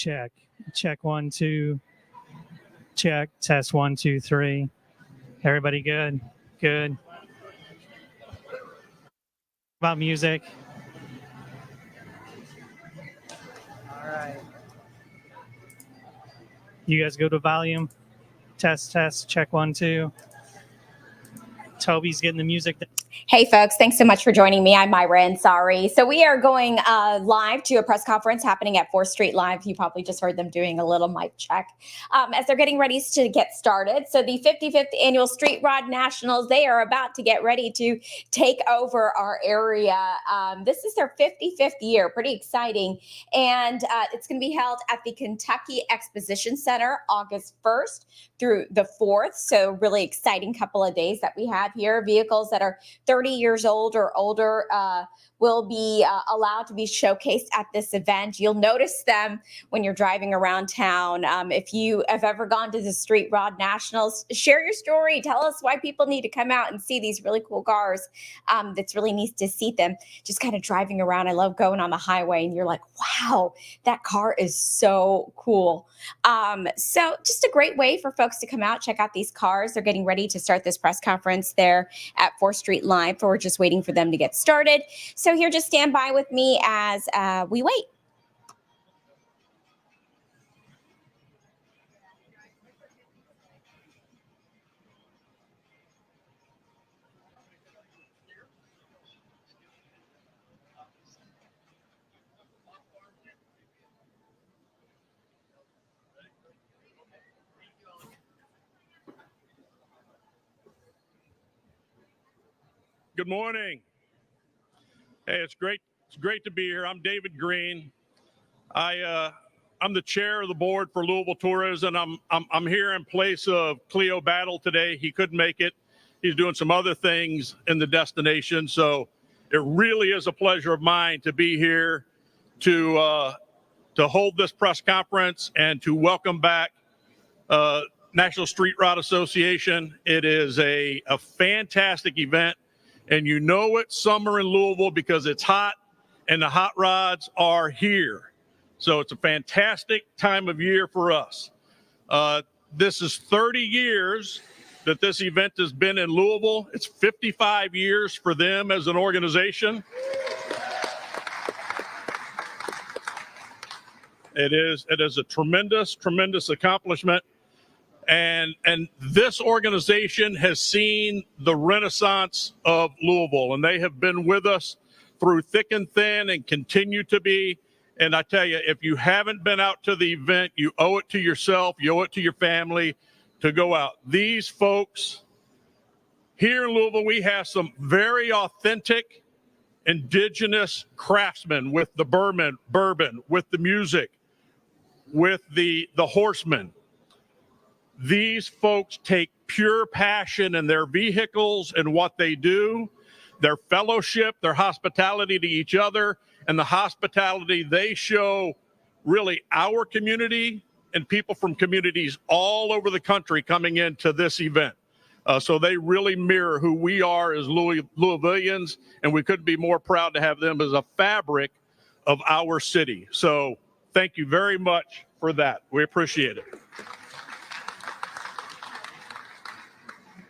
check. Check 1, 2. Check. Test 1, 2, 3. Everybody good? Good. About music. All right. You guys go to volume. Test. Check 1, 2. Toby's getting the music. Hey folks, thanks so much for joining me. I'm Myra Ansari. So we are going live to a press conference happening at 4th Street Live. You probably just heard them doing a little mic check as they're getting ready to get started. So the 55th Annual Street Rod Nationals, they are about to get ready to take over our area. This is their 55th year, pretty exciting. And it's going to be held at the Kentucky Exposition Center August 1st through the 4th. So really exciting couple of days that we have here. Vehicles that are 30 years old or older will be allowed to be showcased at this event. You'll notice them when you're driving around town. If you have ever gone to the Street Rod Nationals, share your story. Tell us why people need to come out and see these really cool cars. That's really neat to see them just kind of driving around. I love going on the highway and you're like, wow, that car is so cool. So just a great way for folks to come out, check out these cars. They're getting ready to start this press conference there at 4th Street Live. We're just waiting for them to get started. So here, just stand by with me as we wait. Good morning. Hey, it's great to be here. I'm David Green. I'm the chair of the board for Louisville Tourism. I'm here in place of Cleo Battle today. He couldn't make it. He's doing some other things in the destination. So it really is a pleasure of mine to be here to hold this press conference and to welcome back National Street Rod Association. It is a fantastic event. And you know it's summer in Louisville because it's hot and the hot rods are here. So it's a fantastic time of year for us. This is 30 years that this event has been in Louisville. It's 55 years for them as an organization. It is a tremendous accomplishment. And this organization has seen the renaissance of Louisville, and they have been with us through thick and thin and continue to be. And I tell you, if you haven't been out to the event, you owe it to yourself, you owe it to your family to go out. These folks here in Louisville, we have some very authentic indigenous craftsmen with the bourbon, with the music, with the horsemen. These folks take pure passion in their vehicles and what they do, their fellowship, their hospitality to each other, and the hospitality they show really our community and people from communities all over the country coming into this event. So they really mirror who we are as Louisvillians, and we couldn't be more proud to have them as a fabric of our city. So thank you very much for that. We appreciate it.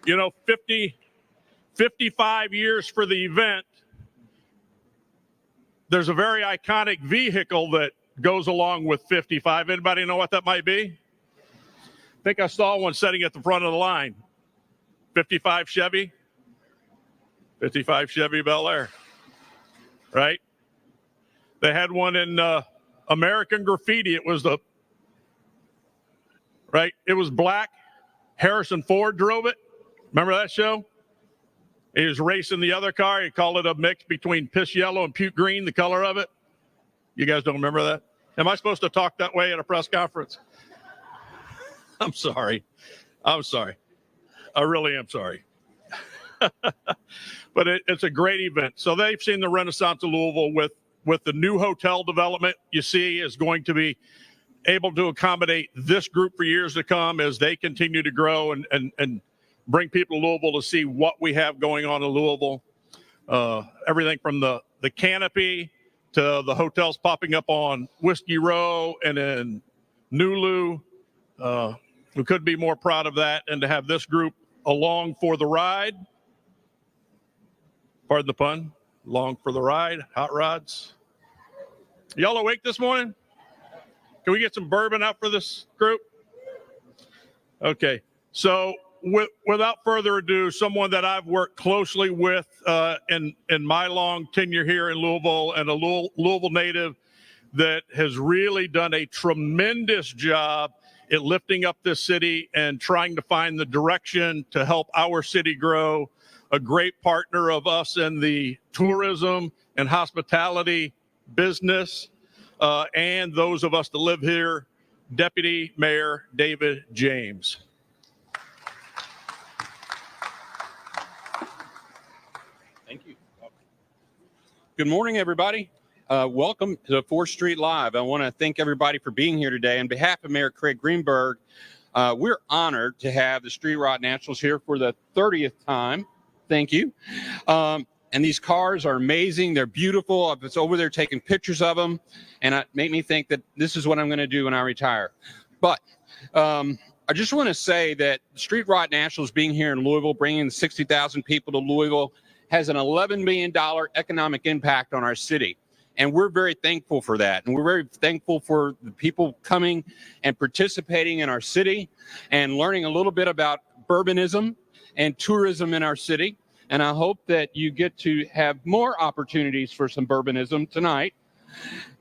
You know, 55 years for the event. There's a very iconic vehicle that goes along with 55. Anybody know what that might be? I think I saw one sitting at the front of the line. 55 Chevy? 55 Chevy Bel Air, right? They had one in American Graffiti. It was it was black. Harrison Ford drove it. Remember that show? He was racing the other car. He called it a mix between piss yellow and puke green, the color of it. You guys don't remember that? Am I supposed to talk that way at a press conference? I'm sorry. I really am sorry. But it's a great event. So they've seen the renaissance of Louisville with the new hotel development you see is going to be able to accommodate this group for years to come as they continue to grow and bring people to Louisville to see what we have going on in Louisville. Everything from the canopy to the hotels popping up on Whiskey Row and in Nulu. We couldn't be more proud of that, and to have this group along for the ride. Pardon the pun. Along for the ride. Hot rods. Y'all awake this morning? Can we get some bourbon out for this group? Okay. So without further ado, someone that I've worked closely with in my long tenure here in Louisville, and a Louisville native that has really done a tremendous job at lifting up this city and trying to find the direction to help our city grow. A great partner of us in the tourism and hospitality business, and those of us that live here, Deputy Mayor David James. Thank you. Good morning, everybody. Welcome to 4th Street Live. I want to thank everybody for being here today. On behalf of Mayor Craig Greenberg, we're honored to have the Street Rod Nationals here for the 30th time. Thank you. And these cars are amazing. They're beautiful. I was over there taking pictures of them, and it made me think that this is what I'm going to do when I retire. But I just want to say that the Street Rod Nationals being here in Louisville, bringing 60,000 people to Louisville, has an $11 million economic impact on our city. And we're very thankful for that. And we're very thankful for the people coming and participating in our city and learning a little bit about bourbonism and tourism in our city. And I hope that you get to have more opportunities for some bourbonism tonight.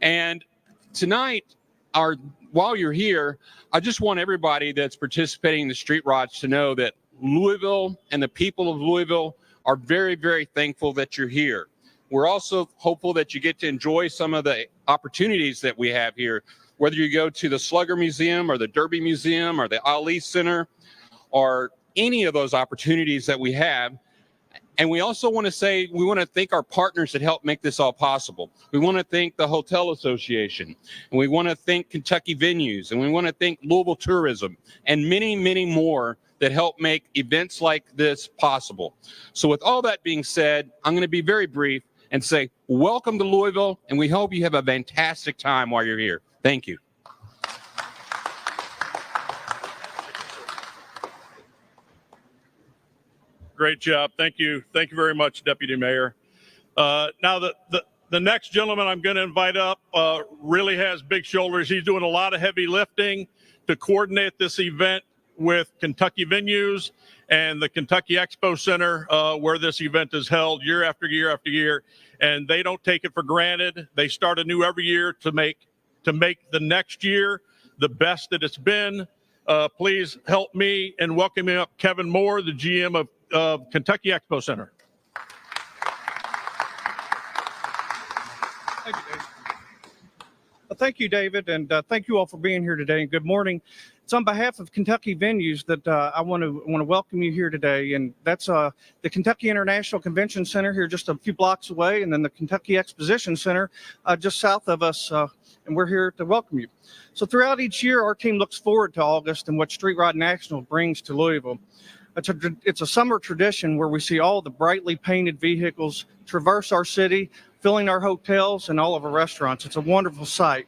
And tonight, while you're here, I just want everybody that's participating in the Street Rods to know that Louisville and the people of Louisville are very, very thankful that you're here. We're also hopeful that you get to enjoy some of the opportunities that we have here, whether you go to the Slugger Museum or the Derby Museum or the Ali Center or any of those opportunities that we have. And we also want to say, we want to thank our partners that helped make this all possible. We want to thank the Hotel Association, and we want to thank Kentucky Venues, and we want to thank Louisville Tourism, and many, many more that help make events like this possible. So with all that being said, I'm going to be very brief and say, welcome to Louisville, and we hope you have a fantastic time while you're here. Thank you. Great job. Thank you. Thank you very much, Deputy Mayor. Now, the next gentleman I'm going to invite up really has big shoulders. He's doing a lot of heavy lifting to coordinate this event with Kentucky Venues and the Kentucky Expo Center, where this event is held year after year after year. And they don't take it for granted. They start anew every year to make the next year the best that it's been. Please help me in welcoming up Kevin Moore, the GM of Kentucky Expo Center. Thank you, David. Thank you, David, and thank you all for being here today. And good morning. It's on behalf of Kentucky Venues that I want to welcome you here today, and that's the Kentucky International Convention Center here just a few blocks away, and then the Kentucky Exposition Center just south of us, and we're here to welcome you. So throughout each year, our team looks forward to August and what Street Rod National brings to Louisville. It's a summer tradition where we see all the brightly painted vehicles traverse our city, filling our hotels and all of our restaurants. It's a wonderful sight.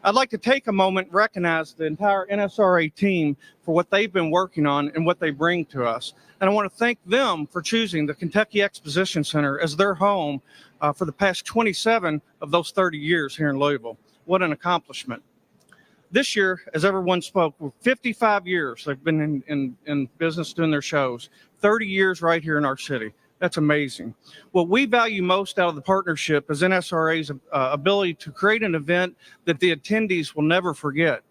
I'd like to take a moment and recognize the entire NSRA team for what they've been working on and what they bring to us. And I want to thank them for choosing the Kentucky Exposition Center as their home for the past 27 of those 30 years here in Louisville. What an accomplishment. This year, as everyone spoke, 55 years they've been in business doing their shows, 30 years right here in our city. That's amazing. What we value most out of the partnership is NSRA's ability to create an event that the attendees will never forget.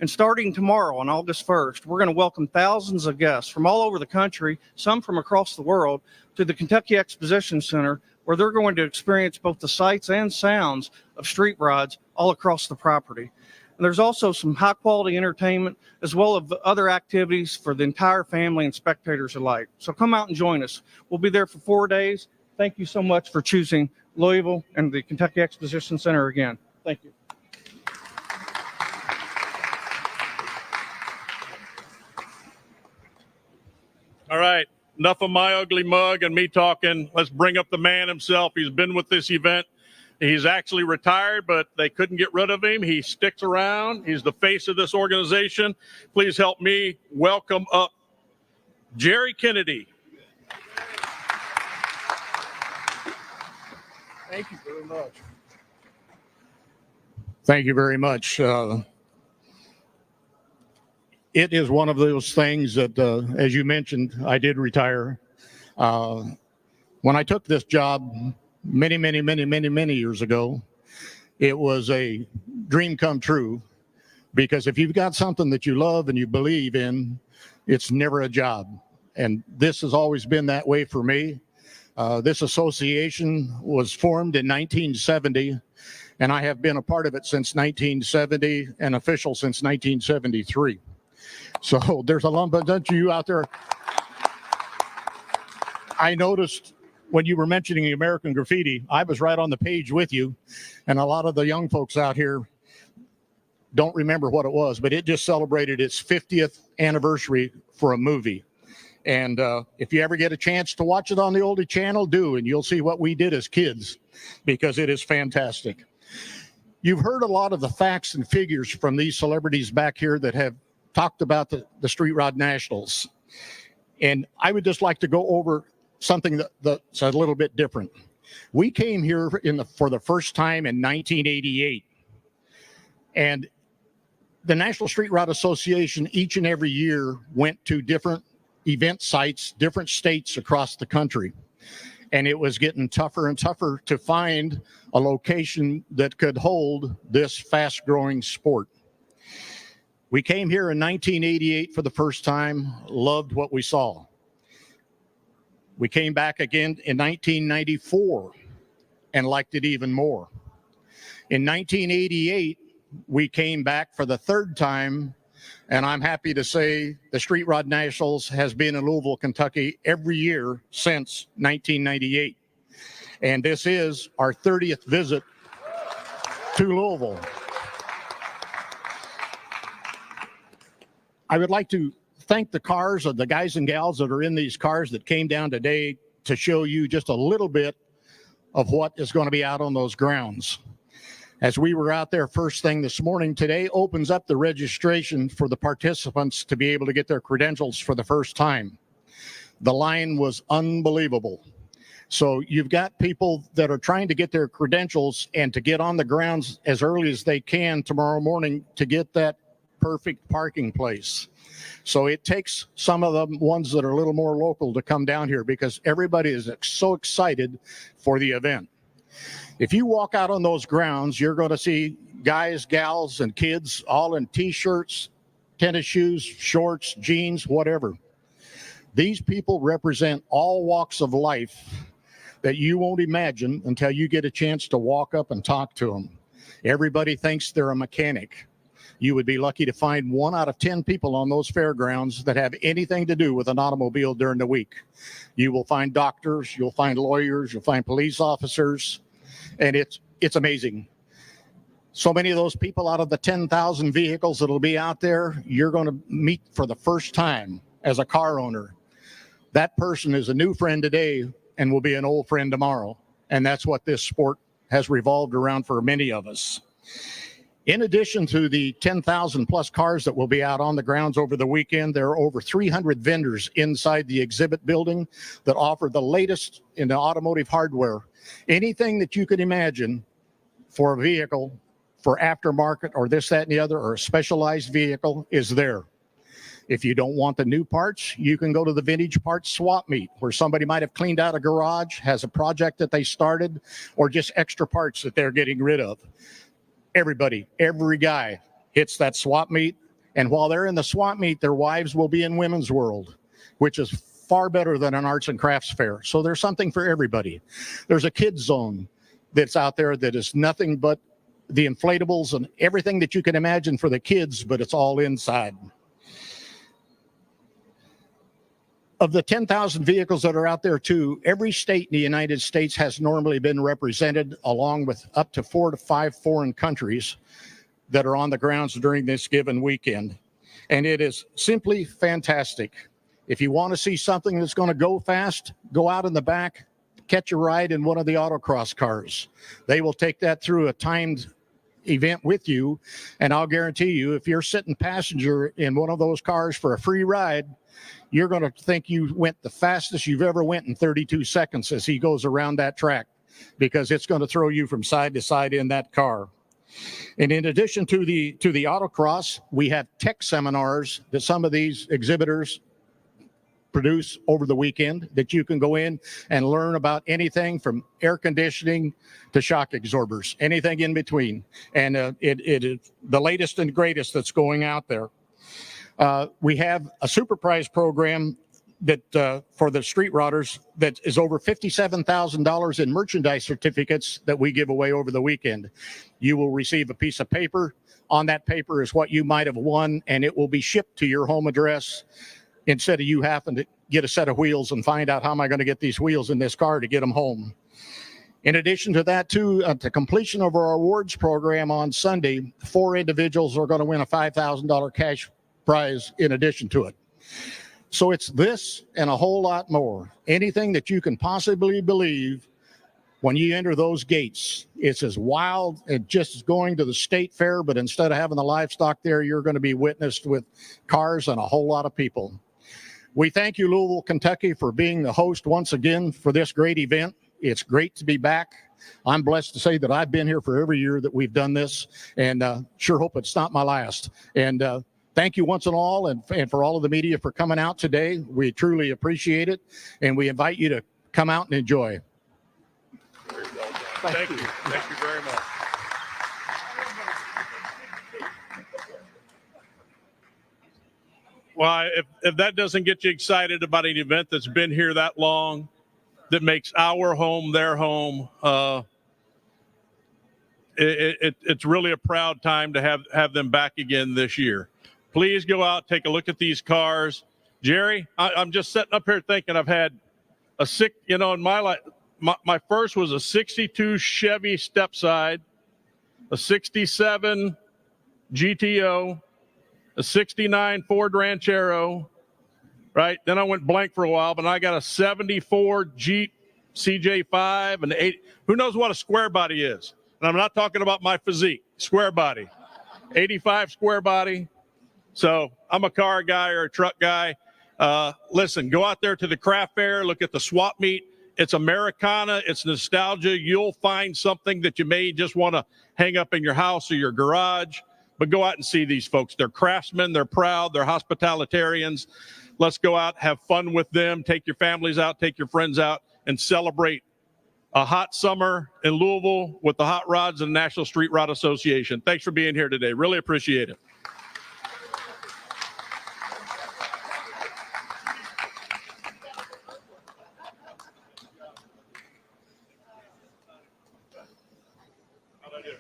And starting tomorrow on August 1st, we're going to welcome thousands of guests from all over the country, some from across the world, to the Kentucky Exposition Center, where they're going to experience both the sights and sounds of street rods all across the property. And there's also some high quality entertainment as well as other activities for the entire family and spectators alike. So come out and join us. We'll be there for 4 days. Thank you so much for choosing Louisville and the Kentucky Exposition Center again. Thank you. All right. Enough of my ugly mug and me talking. Let's bring up the man himself. He's been with this event He's actually retired, but they couldn't get rid of him. He sticks around. He's the face of this organization. Please help me welcome up Jerry Kennedy. Thank you very much. Thank you very much. It is one of those things that, as you mentioned, I did retire. When I took this job many years ago, it was a dream come true, because if you've got something that you love and you believe in, it's never a job. And this has always been that way for me. This association was formed in 1970, and I have been a part of it since 1970 and official since 1973. So there's a lump of you out there. I noticed when you were mentioning American Graffiti, I was right on the page with you, and a lot of the young folks out here don't remember what it was, but it just celebrated its 50th anniversary for a movie. And if you ever get a chance to watch it on the Oldie channel, do, and you'll see what we did as kids, because it is fantastic. You've heard a lot of the facts and figures from these celebrities back here that have talked about the Street Rod Nationals. And I would just like to go over something that's a little bit different. We came here for the first time in 1988. And the National Street Rod Association each and every year went to different event sites, different states across the country. And it was getting tougher and tougher to find a location that could hold this fast-growing sport. We came here in 1988 for the first time, loved what we saw. We came back again in 1994 and liked it even more. In 1988, we came back for the third time, and I'm happy to say the Street Rod Nationals has been in Louisville, Kentucky every year since 1998. And this is our 30th visit to Louisville. I would like to thank the cars of the guys and gals that are in these cars that came down today to show you just a little bit of what is going to be out on those grounds. As we were out there first thing this morning, today opens up the registration for the participants to be able to get their credentials for the first time. The line was unbelievable. So you've got people that are trying to get their credentials and to get on the grounds as early as they can tomorrow morning to get that perfect parking place. So it takes some of the ones that are a little more local to come down here, because everybody is so excited for the event. If you walk out on those grounds, you're going to see guys, gals, and kids all in t-shirts, tennis shoes, shorts, jeans, whatever. These people represent all walks of life that you won't imagine until you get a chance to walk up and talk to them. Everybody thinks they're a mechanic. You would be lucky to find 1 out of 10 people on those fairgrounds that have anything to do with an automobile during the week. You will find doctors, you'll find lawyers, you'll find police officers, and it's amazing. So many of those people out of the 10,000 vehicles that'll be out there, you're going to meet for the first time as a car owner. That person is a new friend today and will be an old friend tomorrow. And that's what this sport has revolved around for many of us. In addition to the 10,000 plus cars that will be out on the grounds over the weekend, there are over 300 vendors inside the exhibit building that offer the latest in the automotive hardware. Anything that you could imagine for a vehicle, for aftermarket or this, that, and the other, or a specialized vehicle is there. If you don't want the new parts, you can go to the vintage parts swap meet, where somebody might have cleaned out a garage, has a project that they started, or just extra parts that they're getting rid of. Everybody, every guy hits that swap meet. And while they're in the swap meet, their wives will be in Women's World, which is far better than an arts and crafts fair. So there's something for everybody. There's a kids zone that's out there that is nothing but the inflatables and everything that you can imagine for the kids, but it's all inside. Of the 10,000 vehicles that are out there too, every state in the United States has normally been represented, along with up to 4 to 5 foreign countries that are on the grounds during this given weekend. And it is simply fantastic. If you want to see something that's going to go fast, go out in the back, catch a ride in one of the autocross cars. They will take that through a timed event with you, and I'll guarantee you, if you're sitting passenger in one of those cars for a free ride, you're going to think you went the fastest you've ever went in 32 seconds as he goes around that track, because it's going to throw you from side to side in that car. And in addition to the autocross, we have tech seminars that some of these exhibitors produce over the weekend that you can go in and learn about anything from air conditioning to shock absorbers, anything in between. And it is the latest and greatest that's going out there. We have a super prize program that for the street routers that is over $57,000 in merchandise certificates that we give away over the weekend. You will receive a piece of paper. On that paper is what you might have won, and it will be shipped to your home address instead of you having to get a set of wheels and find out how am I going to get these wheels in this car to get them home. In addition to that, too, at the completion of our awards program on Sunday, 4 individuals are going to win a $5,000 cash prize in addition to it. So it's this and a whole lot more. Anything that you can possibly believe when you enter those gates. It's as wild and just as going to the state fair, but instead of having the livestock there, you're going to be witnessed with cars and a whole lot of people. We thank you, Louisville, Kentucky, for being the host once again for this great event. It's great to be back. I'm blessed to say that I've been here for every year that we've done this, and sure hope it's not my last. And thank you once and all, and for all of the media for coming out today. We truly appreciate it, and we invite you to come out and enjoy. Thank you. Thank you very much. Well, if that doesn't get you excited about an event that's been here that long, that makes our home their home, it's really a proud time to have them back again this year. Please go out, take a look at these cars. Jerry, I'm just sitting up here thinking I've had a sick, in my life, my first was a 62 Chevy Stepside, a 67 GTO, a 69 Ford Ranchero, right? Then I went blank for a while, but I got a 74 Jeep CJ5 and 8. Who knows what a square body is? And I'm not talking about my physique, square body, 85 square body. So I'm a car guy or a truck guy. Listen, go out there to the craft fair, look at the swap meet. It's Americana. It's nostalgia. You'll find something that you may just want to hang up in your house or your garage. But go out and see these folks. They're craftsmen. They're proud. They're hospitalitarians. Let's go out, have fun with them. Take your families out. Take your friends out and celebrate a hot summer in Louisville with the Hot Rods and National Street Rod Association. Thanks for being here today. Really appreciate it. How'd I do?